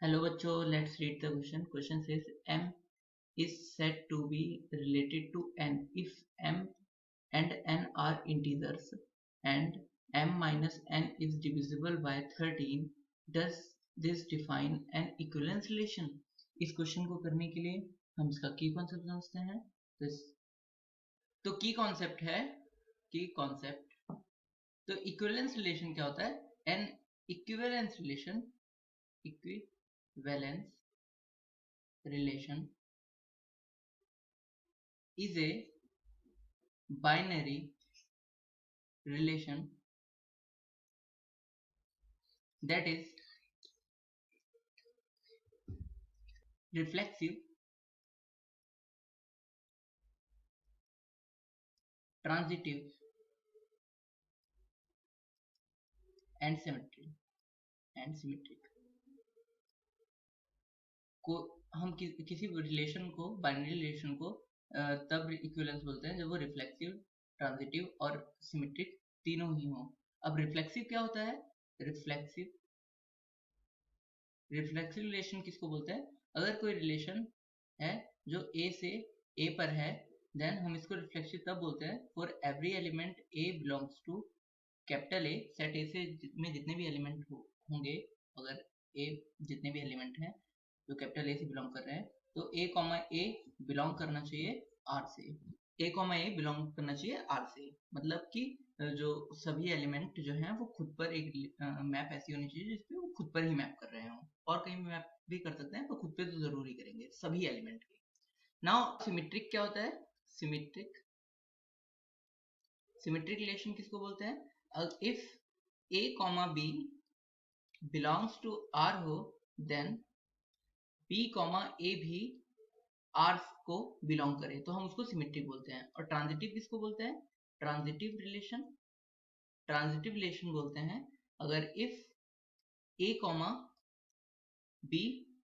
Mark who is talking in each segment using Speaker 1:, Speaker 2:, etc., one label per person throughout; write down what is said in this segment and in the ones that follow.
Speaker 1: Hello बच्चों, let's read the question. Question says M is said to be related to N if M and N are integers and M minus N is divisible by 13. Does this define an equivalence relation? इस question को करने के लिए हम इसका की concept समझते हैं। तो की कॉन्सेप्ट है तो इक्विवेलेंस रिलेशन क्या होता है? N equivalence relation is a binary relation that is reflexive, transitive and symmetric को हम किसी रिलेशन को, बाइनरी रिलेशन को तब इक्विवेलेंस बोलते हैं जब वो रिफ्लेक्सिव, ट्रांजिटिव और सिमेट्रिक तीनों ही हो। अब रिफ्लेक्सिव क्या होता है? रिफ्लेक्सिव रिलेशन किसको बोलते हैं? अगर कोई रिलेशन है जो ए से ए पर है, देन हम इसको रिफ्लेक्सिव तब बोलते हैं for every element A belongs to capital A, set A से में जितने भी एलिमेंट होंगे, अगर ए जितने भी एलिमेंट हैं जो कैपिटल ए से बिलोंग कर रहे हैं, तो ए कॉमा ए बिलोंग करना चाहिए आर से। ए कॉमा ए बिलोंग करना चाहिए आर से, मतलब कि जो सभी एलिमेंट जो हैं वो खुद पर एक मैप ऐसी होनी चाहिए जिसपे वो खुद पर ही मैप कर रहे हों, और कहीं मैप भी कर सकते हैं, तो खुद पे तो जरूरी करेंगे सभी एलिमेंट के। नाउ सिमेट्रिक क्या होता है? सिमेट्रिक रिलेशन किसको बोलते हैं? If a comma b belongs to r हो, देन b कॉमा a भी r को बिलोंग करे तो हम उसको सिमेट्रिक बोलते हैं। और ट्रांजिटिव किसको बोलते हैं? ट्रांजिटिव रिलेशन बोलते हैं अगर if a comma b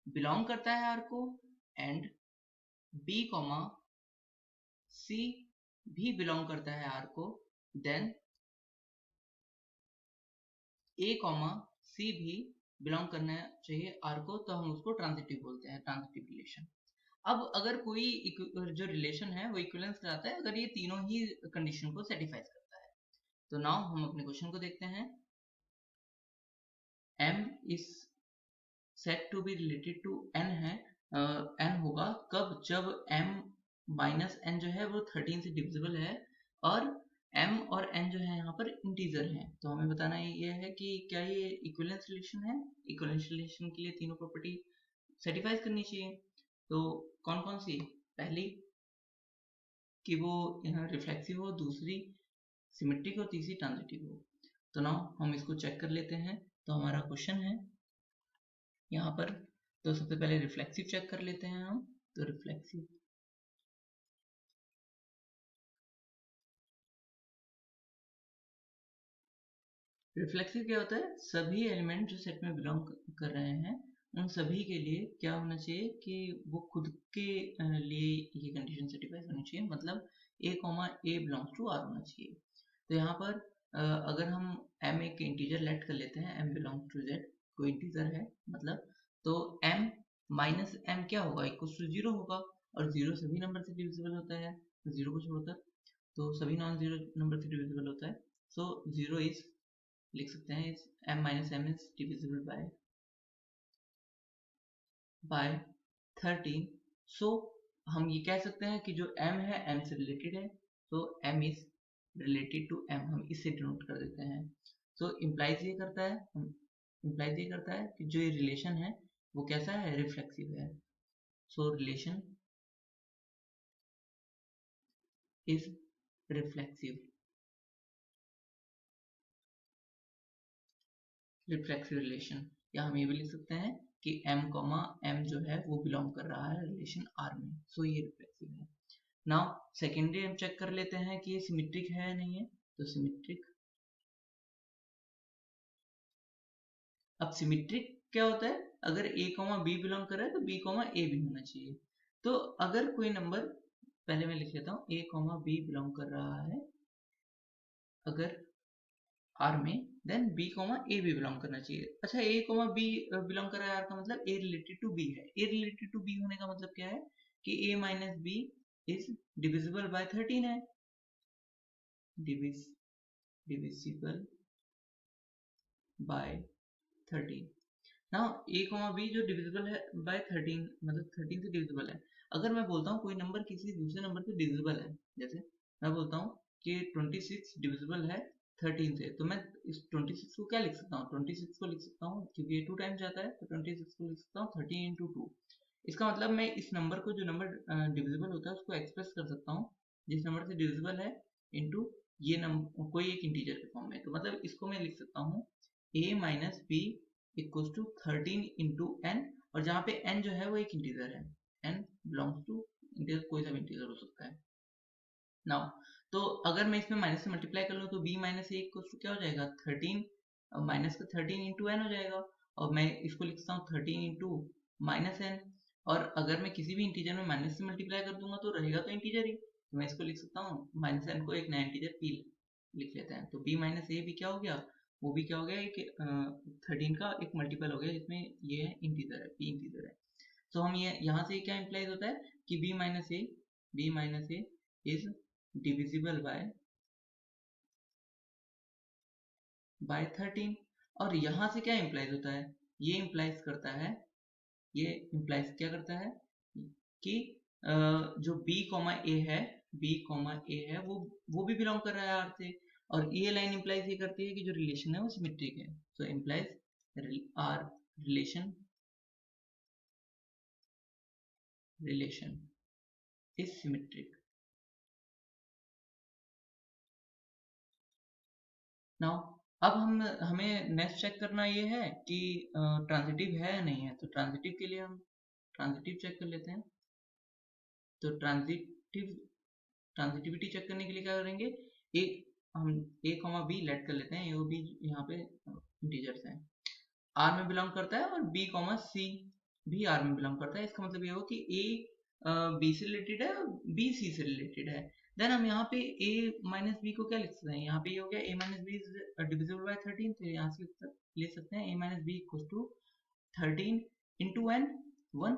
Speaker 1: belong करता है r को एंड b कॉमा c भी बिलोंग करता है r को, देन a कॉमा c भी बिलोंग करना चाहिए r को, तो हम उसको ट्रांजिटिव बोलते हैं, ट्रांजिटिव रिलेशन। अब अगर कोई जो रिलेशन है वो इक्विवेलेंस कराता है अगर ये तीनों ही कंडीशन को सेटिस्फाई करता है। तो नाउ हम अपने क्वेश्चन को देखते हैं। m is said to be related to n है, n होगा कब? जब m माइनस n जो है वो 13 से डिविजिबल है और m और n जो है यहाँ पर इंटीजर हैं। तो हमें बताना ये है कि क्या ये इक्विवेलेंस रिलेशन है। इक्विवेलेंस रिलेशन के लिए तीनों प्रॉपर्टी सेटिस्फाई करनी चाहिए। तो कौन कौन सी? पहली कि वो रिफ्लेक्सिव हो, दूसरी सिमेट्रिक हो, तीसरी ट्रांजिटिव हो। तो नाउ हम इसको चेक कर लेते हैं। तो हमारा क्वेश्चन है यहाँ पर, तो सबसे पहले रिफ्लेक्सिव चेक कर लेते हैं हम। तो रिफ्लेक्सिव क्या होता है? सभी एलिमेंट जो सेट में बिलोंग कर रहे हैं उन सभी के लिए क्या होना चाहिए कि वो खुद के लिए ये कंडीशन सेटिस्फाई होनी चाहिए, मतलब a comma a belongs to r होना चाहिए। तो यहाँ पर अगर हम m एक इंटीजर लेट कर लेते हैं, m बिलोंग्स टू z, कोई इंटीजर है मतलब, तो m माइनस m क्या होगा? इक्वल टू 0 होगा, और 0 सभी नंबर से डिविजिबल होता है, तो 0 को छोड़कर तो सभी नॉन जीरो नंबर से डिविजिबल होता है। सो 0 इज, लिख सकते हैं m minus m is divisible by 13। सो हम ये कह सकते हैं कि जो m है m से रिलेटेड है, तो m is related to m, हम इससे डिनोट कर देते हैं। सो इम्प्लाइज ये करता है कि जो ये रिलेशन है वो कैसा है? रिफ्लेक्सिव है। सो रिलेशन इज रिफ्लेक्सिव रिलेशन। या हम ये भी लिख सकते हैं कि m जो है वो बिलोंग कर रहा है रिलेशन r में, सो ये रिफ्लेक्सिव है। नाउ सेकेंडरी हम चेक कर लेते हैं कि ये सिमेट्रिक है या नहीं है। तो सिमेट्रिक, अब सिमेट्रिक क्या होता है? अगर a b बिलोंग कर रहा है तो b a भी होना चाहिए। तो अगर कोई नंबर, पहले मैं लिख लेता हूँ, a b बिलोंग कर रहा है, अगर आर में, देन बी कॉमा ए भी बिलोंग करना चाहिए। अच्छा, ए कॉमा बी बिलोंग कर रहा है आर का मतलब ए रिलेटेड टू बी है। ए रिलेटेड टू बी होने का मतलब क्या है कि A minus B is divisible by 13 है, divisible by 13। Now A comma B जो डिविजिबल है बाय 13 मतलब 13 से डिविजिबल है। अगर मैं बोलता हूँ कोई नंबर किसी दूसरे नंबर से डिविजिबल है, जैसे मैं बोलता हूँ कि 26 डिविजिबल है 13 से, तो मैं इस 26 को क्या लिख सकता हूँ, 26 को लिख सकता हूँ क्योंकि ये 2 टाइम्स जाता है, तो 26 को लिख सकता हूँ 13 इंटू 2। इसका मतलब मैं इस नंबर को, जो नंबर डिविजिबल होता है उसको एक्सप्रेस कर सकता हूँ जिस नंबर से डिविजिबल है इंटू ये नंबर कोई एक इंटीजर के फॉर्म में। तो मतलब इसको मैं लिख सकता हूँ a minus B equals to 13 into N, और जहाँ पे n जो है वो एक इंटीजर है, n बिलोंग्स टू इंटीजर, कोई सा भी इंटीजर हो सकता है। नाउ तो अगर मैं इसमें माइनस से मल्टीप्लाई कर लूँ तो b minus A equals to क्या हो जाएगा, 13 माइनस का 13 इंटू एन हो जाएगा, और मैं इसको लिख सकता हूँ 13 इंटू माइनस एन। और अगर मैं किसी भी इंटीजर में माइनस से मल्टीप्लाई कर दूंगा तो रहेगा तो इंटीजर ही, तो मैं इसको लिख सकता हूँ माइनस एन को एक नया इंटीजर p लिख लेते हैं, तो b माइनस ए भी क्या हो गया, वो भी क्या हो गया कि 13 का एक मल्टीपल हो गया जिसमें ये इंटीजर है, p इंटीजर है। तो हम ये यहाँ से क्या इंप्लाइज होता है कि b minus A is divisible by 13। और यहाँ से क्या इंप्लाइज होता है, ये इंप्लाइज करता है, ये इंप्लाइज क्या करता है कि जो b कॉमा ए है वो भी बिलोंग कर रहा है आर से, और ये लाइन इंप्लाइज ये करती है कि जो रिलेशन है वो सिमेट्रिक है। So implies R relation is symmetric. Now अब हमें नेक्स्ट चेक करना ये है कि ट्रांजिटिव है या नहीं है, तो ट्रांजिटिव के लिए हम ट्रांजिटिव चेक कर लेते हैं। तो ट्रांजिटिविटी चेक करने के लिए क्या करेंगे, एक हम a कॉमा बी लेट कर लेते हैं, ए और बी यहाँ पे इंटीजर्स हैं, आर में बिलोंग करता है, और b कॉमा सी भी आर में बिलोंग करता है। इसका मतलब ये हो कि a b से रिलेटेड है और b c से रिलेटेड है। देन हम यहाँ पे a माइनस बी को क्या लिख सकते हैं, यहाँ पे ये हो गया a minus B is divisible by 13, तो यहाँ से ले सकते हैं a minus b equal to 13 into n 1,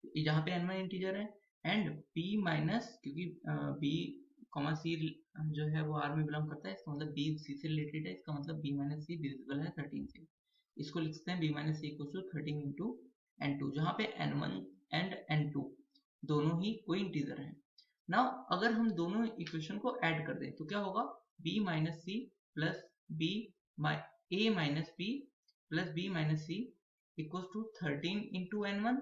Speaker 1: यहाँ पे n1 इंटीजर है, एंड b माइनस, क्योंकि b कॉमा सी जो है वो r में बिलोंग करता है, इसका मतलब b c से रिलेटेड है, इसका मतलब b माइनस सी डिविजिबल है 13 से। इसको लिख सकते हैं b minus c equal to 13 into n2, जहाँ पे n1 एंड n2 दोनों ही कोई इंटीजर हैं। नाउ अगर हम दोनों इक्वेशन को ऐड कर दें तो क्या होगा, b minus c plus b a minus b plus b minus c equal to 13 into n1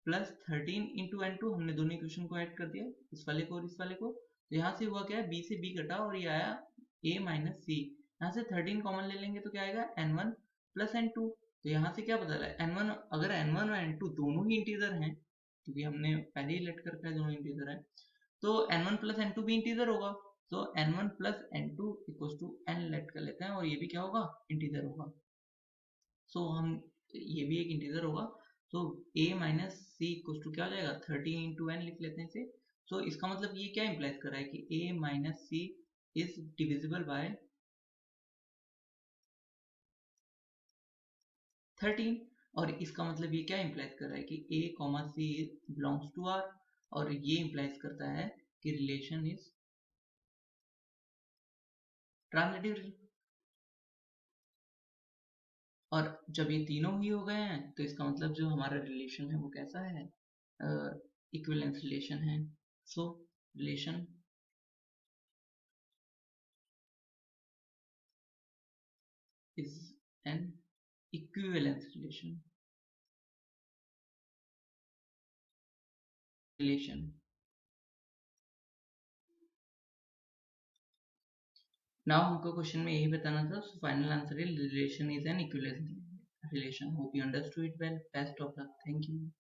Speaker 1: plus 13 into n two, हमने दोनों इक्वेशन को ऐड कर दिया, इस वाले को और इस वाले को, तो यहाँ से हुआ क्या है, b से b कटा और ये आया a माइनस सी, यहाँ से 13 कॉमन ले लेंगे तो क्या आएगा n1 प्लस n2। तो यहाँ से क्या पता लगा, n1 अगर n1 और n2 दोनों ही इंटीजर हैं, क्योंकि हमने पहले ही लेट कर रखा है दोनों इंटीजर है, तो n1 प्लस n2 भी इंटीजर होगा, तो n1 plus n2 equal to n let कर लेते हैं, और ये भी क्या होगा, इंटीजर होगा। सो हम ये भी एक इंटीजर होगा, तो a minus c equal to क्या हो जाएगा, 13 इंटू एन लिख लेते हैं इसे। सो इसका मतलब ये क्या इंप्लाइज कर रहा है कि a minus c is divisible by 13, और इसका मतलब ये क्या इंप्लाइज कर रहा है कि a comma c belongs to r, और ये इंप्लाइज करता है कि रिलेशन इज ट्रांजिटिव। और जब ये तीनों ही हो गए हैं तो इसका मतलब जो हमारा रिलेशन है वो कैसा है, इक्विवेलेंस रिलेशन है। सो relation is an equivalence relation। Now हमको क्वेश्चन में यही बताना था, so final answer is relation is an equivalence relation। Hope you understood it well. Best of luck. Thank you.